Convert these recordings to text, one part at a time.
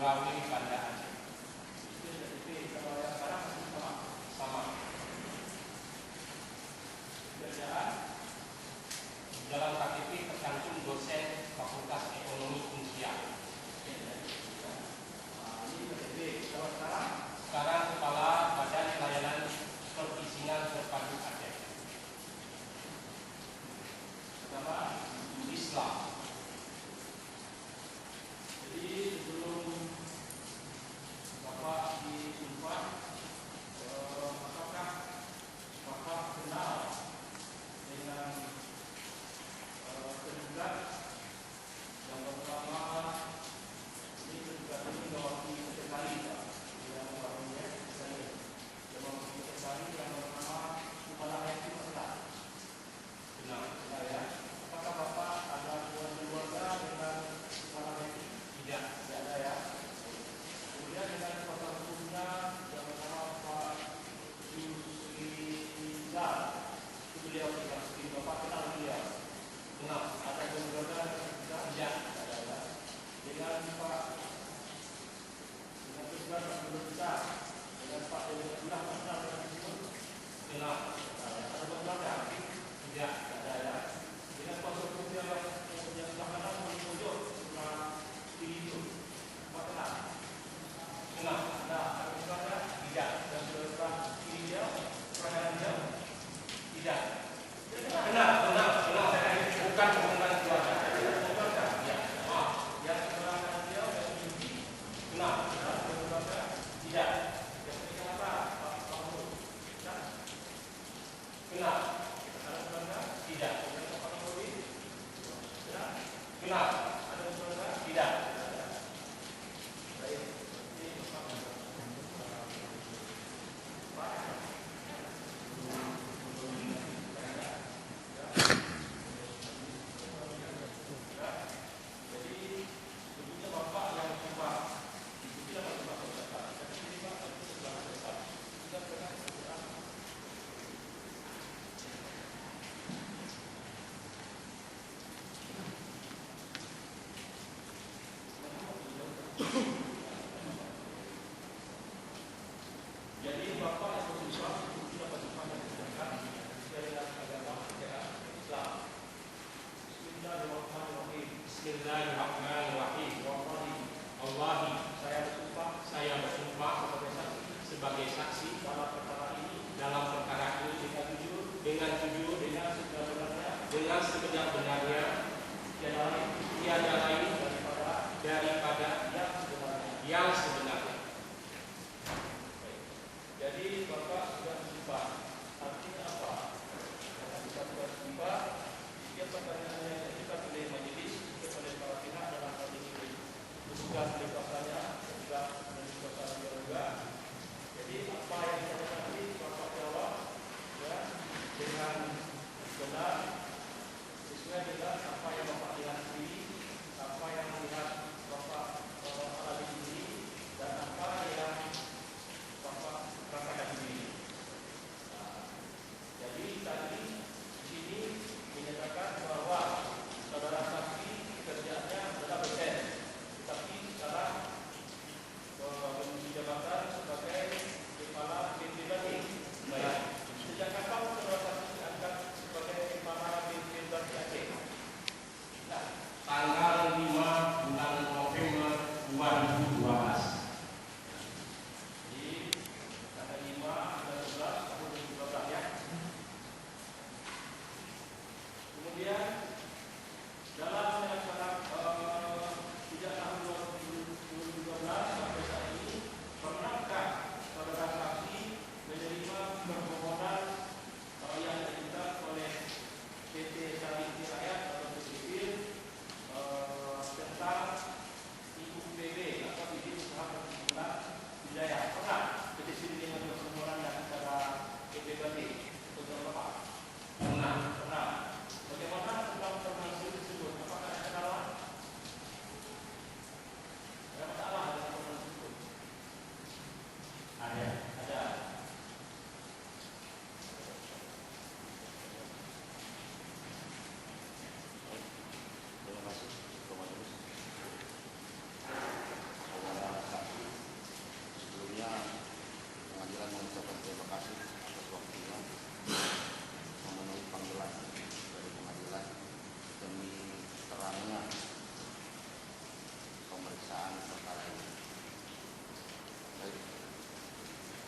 Surgawi Banda Aceh. Itu KTP. Kalau yang sekarang Sama. Kerjaan Dalam KTP tercantum dosen Fakultas Ekonomi Unsia. ini KTP. Kalau sekarang Kepala Badan Layanan Perizinan Terpadu Aceh. pertama Islam. Jadi sebelum Bapak disumpah, apakah Bapak kenal dengan tergugat yang pertama? Ini tergugat ini mewakili sekali, Pak. Yang mewakili saya, yang mewakili sekali yang pertama kepala haji Mesra. Benar. Ya. Apakah Bapak ada keluarga dengan kepala haji? Tidak. Tidak ada ya. Kemudian dengan kuasa hukumnya yang bernama Pak Yusrizal, itu beliau tidak seperti Bapak kenal beliau. Kenal. Ada keluarga kita? Tidak. Tidak ada. Dengan Pak Yusrizal Pak Besar, dengan Pak Dewi Abdullah Pak kenal dengan tersebut? Kenal. Ada keluarga? Tidak. Tidak ada ya. Dengan kuasa hukumnya yang sebelah kanan menunjuk sebelah kiri itu, Pak kenal? Kenal. Ada keluarga? Tidak. Dan sebelah kiri dia, kanan dia? Tidak. Kenal. Kenal. Bukan hubungan keluarga. Keluarga? Ya. Maaf. Yang sebelah kanan dia yang tinggi, Kenal. kenal keluarga? Tidak. Yang pegang apa? Pak Mahmud? Kenal? Kenal. Ada keluarga? Tidak. Yang Pak Mahmud? Kenal? Kenal. Ada keluarga? Tidak. Baik. Ini Pak. Jadi sebetulnya Bapak yang sumpah, sebetulnya Pak sumpah berkata, tapi ini Pak itu sebelah besar. Kita pernah berdoa. Jadi Bapak yang bersumpah itu dapat sumpah yang dikerjakan sesuai dengan agama ajaran Islam. Bismillahirrahmanirrahim. Bismillahirrahmanirrahim. Wallahi, saya bersumpah sebagai saksi Dalam perkara ini dalam perkara ini dengan jujur, dengan sebenar-benarnya, tiada lain daripada yang sebenarnya. Jadi Bapak sudah bersumpah. Artinya apa? Karena kita sudah bersumpah, setiap pertanyaannya yang diajukan oleh majelis, setiap oleh para pihak dalam hal ini petugas dari kuasanya, juga dari kuasa juga. Jadi apa yang ditanyakan tadi Bapak jawab ya dengan benar sesuai dengan apa yang Bapak lihat sendiri, apa yang melihat Bapak alami sendiri,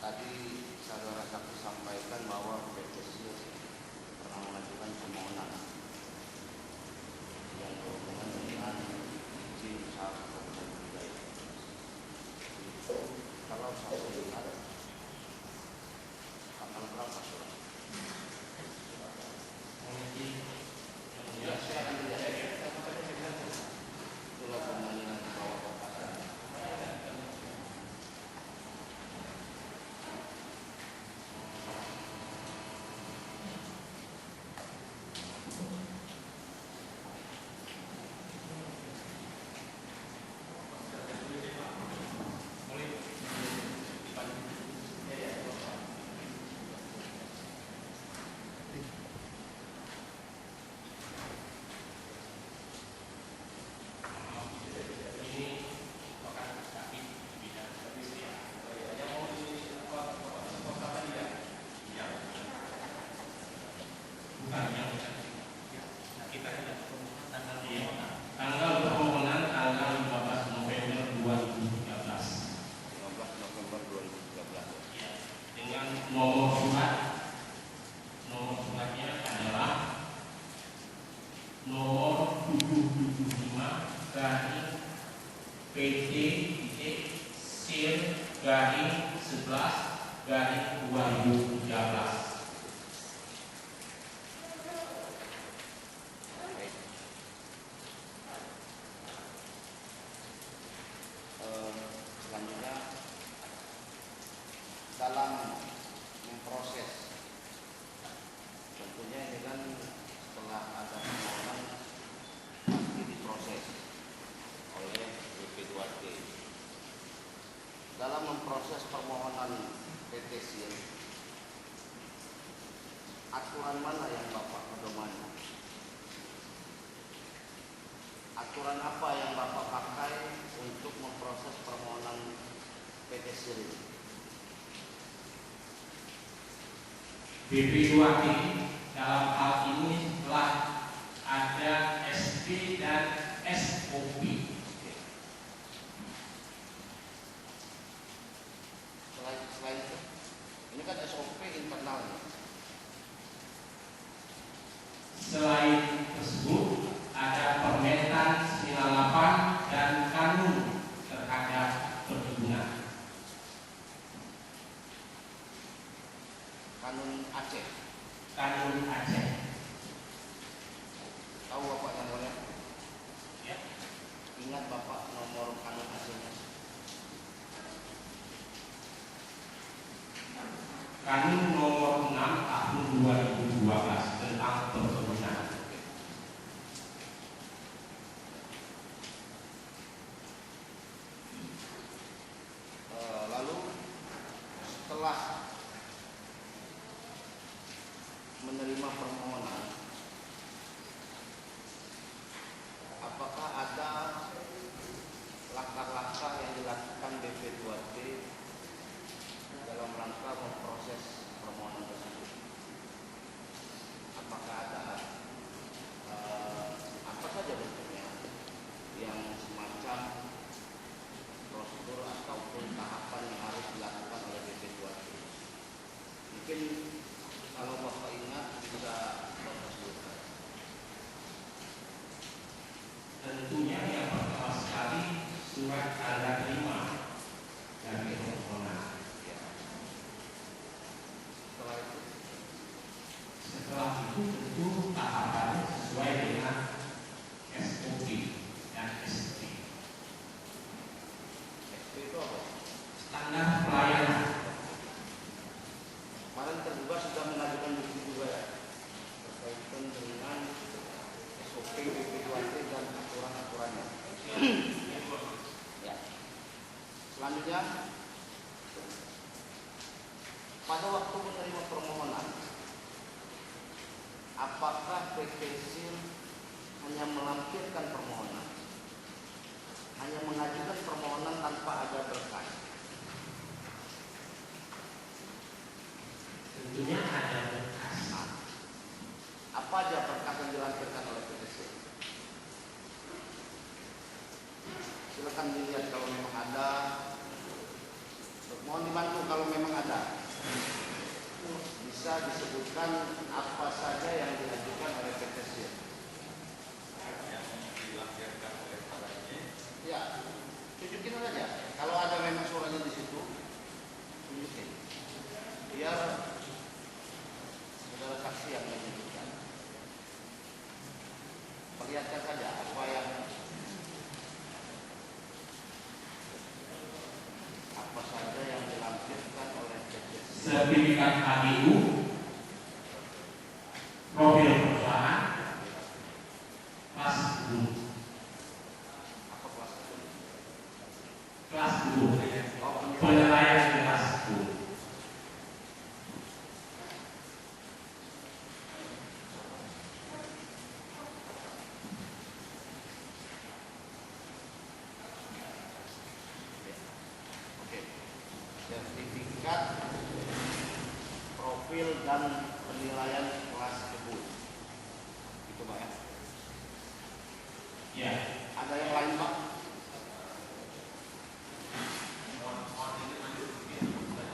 tadi saudara saksi sampaikan bahwa PTC pernah mengajukan permohonan yang berhubungan dengan izin usaha perkebunan budidaya. Kalau saya lihat tanggal berapa surat? Ya, silakan dilihat. Itulah permohonan di bawah kertas. Tanggal permohonan tanggal 15 November 2013 15 November 2013. dengan nomor suratnya adalah nomor 775 garing PT SIR garing 11 garing 2013. Baik. Selanjutnya dalam memproses, tentunya ini kan setelah ada permohonan pasti diproses oleh BP2T. Dalam memproses permohonan PT SIR, aturan mana yang Bapak pedomani? Aturan apa yang Bapak pakai untuk memproses permohonan PT SIR ini? BP2T dalam hal ini telah ada SP dan SOP. Selain itu, ini kan SOP internal. Selain tersebut ada Permentan 98 dan kanun terhadap perkebunan. Kanun Aceh. Kanun Aceh. Tahu Bapak yang boleh? Ya. Ingat Bapak nomor kanun Acehnya? Kanun nomor 6 tahun 2012 tentang perkebunan. Lalu setelah menerima permohonan, apakah ada langkah-langkah yang dilakukan BP2T dalam rangka memproses permohonan tersebut? Apakah ada apa saja bentuknya yang semacam prosedur ataupun tahapan yang harus dilakukan oleh BP2T? Mungkin kalau Bapak ingat bisa Bapak sebutkan. Tentunya yang pertama sekali surat tanda terima dari permohonan. Setelah itu tentu tahapannya sesuai dengan SOP dan SP. SP itu apa? Standar pelayanan. Kemarin tergugat sudah mengajukan bukti juga ya berkaitan dengan SOP BP2T dan aturan-aturannya. Ya. Selanjutnya, pada waktu menerima permohonan, apakah PT SIR hanya melampirkan permohonan, hanya mengajukan permohonan tanpa ada berkas? Tentunya ada berkas. Apa aja berkas yang dilampirkan oleh PT SIR? Silakan dilihat kalau memang ada. Mohon dibantu kalau memang ada. menentukan apa saja yang diajukan oleh PT SIR. yang dilampirkan oleh para ini. Ya, tunjukin aja. Kalau ada memang suratnya di situ, tunjukin. Biar saudara saksi yang menunjukkan. Perlihatkan saja apa saja yang dilampirkan oleh PT SIR. Sertifikat HGU, profil perusahaan, kelas guru, Apa kelas itu? kelas guru, Oh, penilaian kelas guru. Oke. Sertifikat profil dan penilaian kelas kebun. Itu Pak ya. Ya, Ada yang lain Pak?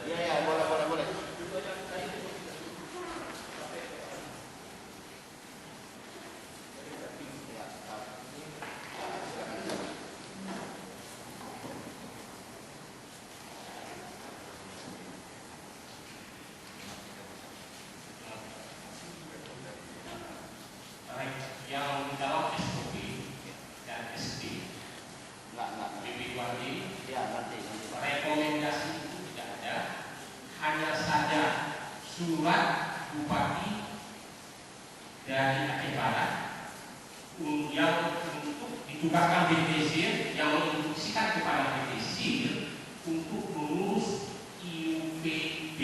Iya ya, boleh. Ya, Pak. baik. Yang menjawab SOP dan SD, Enggak. BB1D, Ya, nanti. rekomendasi itu tidak ada, hanya saja surat Bupati dari Aceh Barat yang untuk ditugaskan PT SIR, yang menginstruksikan kepada PT SIR untuk mengurus IUPB.